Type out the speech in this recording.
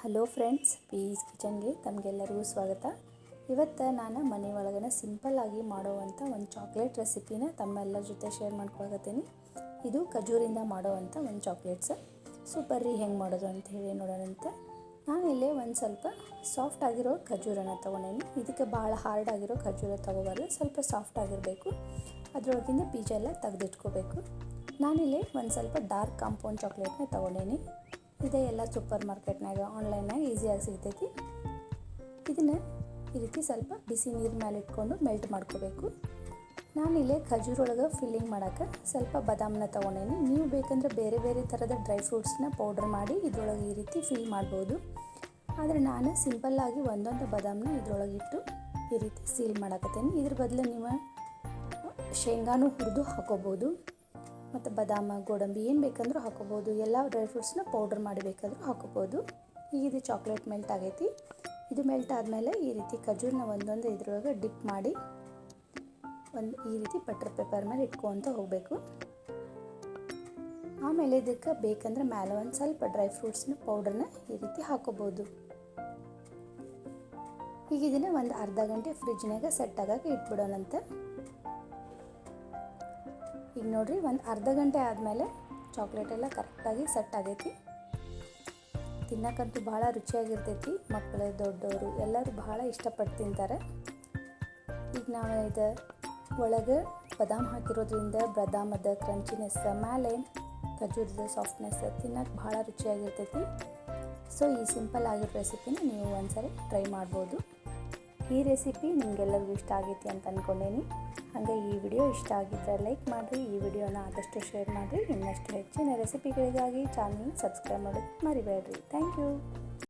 Hello friends, piece ಕಿಚನ್ಗೆ ತಮಗೆಲ್ಲರಿಗೂ ಸ್ವಾಗತ. ಇವತ್ತು ನಾನು ಮನೆ ಒಳಗನೆ ಸಿಂಪಲ್ಲಾಗಿ ಮಾಡುವಂಥ ಒಂದು ಚಾಕ್ಲೇಟ್ ರೆಸಿಪಿನ ತಮ್ಮೆಲ್ಲರ ಜೊತೆ ಶೇರ್ ಮಾಡ್ಕೊಳಕತ್ತೀನಿ. ಇದು ಖಜೂರಿಂದ ಮಾಡುವಂಥ ಒಂದು ಚಾಕ್ಲೇಟ್ಸ್. ಸೊ ಬರ್ರಿ ಹೆಂಗೆ ಮಾಡೋದು ಅಂತ ಹೇಳಿ ನೋಡೋಣಂತೆ. ನಾನಿಲ್ಲೇ ಒಂದು ಸ್ವಲ್ಪ ಸಾಫ್ಟ್ ಆಗಿರೋ ಖಜೂರನ ತೊಗೊಂಡೇನಿ. ಇದಕ್ಕೆ ಭಾಳ ಹಾರ್ಡ್ ಆಗಿರೋ ಖಜೂರ ತೊಗೋಬಾರ್ದು, ಸ್ವಲ್ಪ ಸಾಫ್ಟ್ ಆಗಿರಬೇಕು. ಅದರೊಳಗಿಂದ ಬೀಜ ಎಲ್ಲ ತೆಗೆದಿಟ್ಕೋಬೇಕು. ನಾನಿಲ್ಲಿ ಒಂದು ಸ್ವಲ್ಪ ಡಾರ್ಕ್ ಕಾಂಪೌಂಡ್ ಚಾಕ್ಲೇಟ್ನ ತೊಗೊಂಡೇನಿ. ಇದೇ ಎಲ್ಲ ಸೂಪರ್ ಮಾರ್ಕೆಟ್ನಾಗ ಆನ್ಲೈನ್ನಾಗ ಈಸಿಯಾಗಿ ಸಿಗ್ತೈತಿ. ಇದನ್ನು ಈ ರೀತಿ ಸ್ವಲ್ಪ ಬಿಸಿ ನೀರು ಮೇಲೆ ಇಟ್ಕೊಂಡು ಮೆಲ್ಟ್ ಮಾಡ್ಕೋಬೇಕು. ನಾನಿಲ್ಲೇ ಖಜೂರೊಳಗೆ ಫಿಲ್ಲಿಂಗ್ ಮಾಡೋಕ್ಕೆ ಸ್ವಲ್ಪ ಬಾದಾಮನ್ನ ತೊಗೊಂಡೇನಿ. ನೀವು ಬೇಕಂದ್ರೆ ಬೇರೆ ಬೇರೆ ಥರದ ಡ್ರೈ ಫ್ರೂಟ್ಸ್ನ ಪೌಡ್ರ್ ಮಾಡಿ ಇದ್ರೊಳಗೆ ಈ ರೀತಿ ಫಿಲ್ ಮಾಡ್ಬೋದು. ಆದರೆ ನಾನು ಸಿಂಪಲ್ಲಾಗಿ ಒಂದೊಂದು ಬಾದಾಮನ್ನ ಇದ್ರೊಳಗೆ ಇಟ್ಟು ಈ ರೀತಿ ಸೀಲ್ ಮಾಡಕತ್ತೇನೆ. ಇದ್ರ ಬದಲು ನೀವು ಶೇಂಗಾನು ಹುರಿದು ಹಾಕೋಬೋದು, ಮತ್ತು ಬಾದಾಮ, ಗೋಡಂಬಿ ಏನು ಬೇಕಂದ್ರೂ ಹಾಕೋಬೋದು. ಎಲ್ಲ ಡ್ರೈ ಫ್ರೂಟ್ಸ್ನ ಪೌಡ್ರ್ ಮಾಡಿ ಬೇಕಾದರೂ ಹಾಕೋಬೋದು. ಈಗ ಇದು ಚಾಕ್ಲೇಟ್ ಮೆಲ್ಟ್ ಆಗೈತಿ. ಇದು ಮೆಲ್ಟ್ ಆದಮೇಲೆ ಈ ರೀತಿ ಖಜೂರನ್ನ ಒಂದೊಂದು ಇದ್ರೊಳಗೆ ಡಿಪ್ ಮಾಡಿ ಈ ರೀತಿ ಬಟರ್ ಪೇಪರ್ ಮೇಲೆ ಇಟ್ಕೊತ ಹೋಗಬೇಕು. ಆಮೇಲೆ ಇದಕ್ಕೆ ಬೇಕಂದ್ರೆ ಮೇಲೆ ಒಂದು ಸ್ವಲ್ಪ ಡ್ರೈ ಫ್ರೂಟ್ಸ್ನ ಪೌಡ್ರನ್ನ ಈ ರೀತಿ ಹಾಕೋಬೋದು. ಈಗ ಇದನ್ನು ಒಂದು ಅರ್ಧ ಗಂಟೆ ಫ್ರಿಜ್ನಾಗ ಸೆಟ್ ಆಗೋಕೆ ಇಟ್ಬಿಡೋಣಂತೆ. ಈಗ ನೋಡಿರಿ, ಒಂದು ಅರ್ಧ ಗಂಟೆ ಆದಮೇಲೆ ಚಾಕ್ಲೇಟ್ ಎಲ್ಲ ಕರೆಕ್ಟಾಗಿ ಸೆಟ್ ಆಗೈತಿ. ತಿನ್ನಕ್ಕಂತೂ ಭಾಳ ರುಚಿಯಾಗಿರ್ತೈತಿ. ಮಕ್ಕಳು, ದೊಡ್ಡವರು ಎಲ್ಲರೂ ಭಾಳ ಇಷ್ಟಪಟ್ಟು ತಿಂತಾರೆ. ಈಗ ನಾವು ಇದು ಒಳಗೆ ಬಾದಾಮ್ ಹಾಕಿರೋದ್ರಿಂದ ಬಾದಾಮದ ಕ್ರಂಚಿನೆಸ್, ಮೇಲೆ ಖಜೂರದ ಸಾಫ್ಟ್ನೆಸ್, ತಿನ್ನಕ್ಕೆ ಭಾಳ ರುಚಿಯಾಗಿರ್ತೈತಿ. ಸೊ ಈ ಸಿಂಪಲ್ ಆಗಿರೋ ರೆಸಿಪಿನ ನೀವು ಒಂದ್ಸರಿ ಟ್ರೈ ಮಾಡ್ಬೋದು. ಈ ರೆಸಿಪಿ ನಿಮಗೆಲ್ಲರಿಗೂ ಇಷ್ಟ ಆಗೈತಿ ಅಂತ ಅಂದ್ಕೊಂಡೇನಿ. ಹಾಗೆ ಈ ವಿಡಿಯೋ ಇಷ್ಟ ಆಗಿದ್ದರೆ ಲೈಕ್ ಮಾಡಿರಿ, ಈ ವಿಡಿಯೋನ ಆದಷ್ಟು ಶೇರ್ ಮಾಡಿರಿ. ಇನ್ನಷ್ಟು ಹೆಚ್ಚಿನ ರೆಸಿಪಿಗಳಿಗಾಗಿ ಚಾನಲ್ನ ಸಬ್ಸ್ಕ್ರೈಬ್ ಮಾಡೋದು ಮರಿಬೇಡ್ರಿ. Thank you.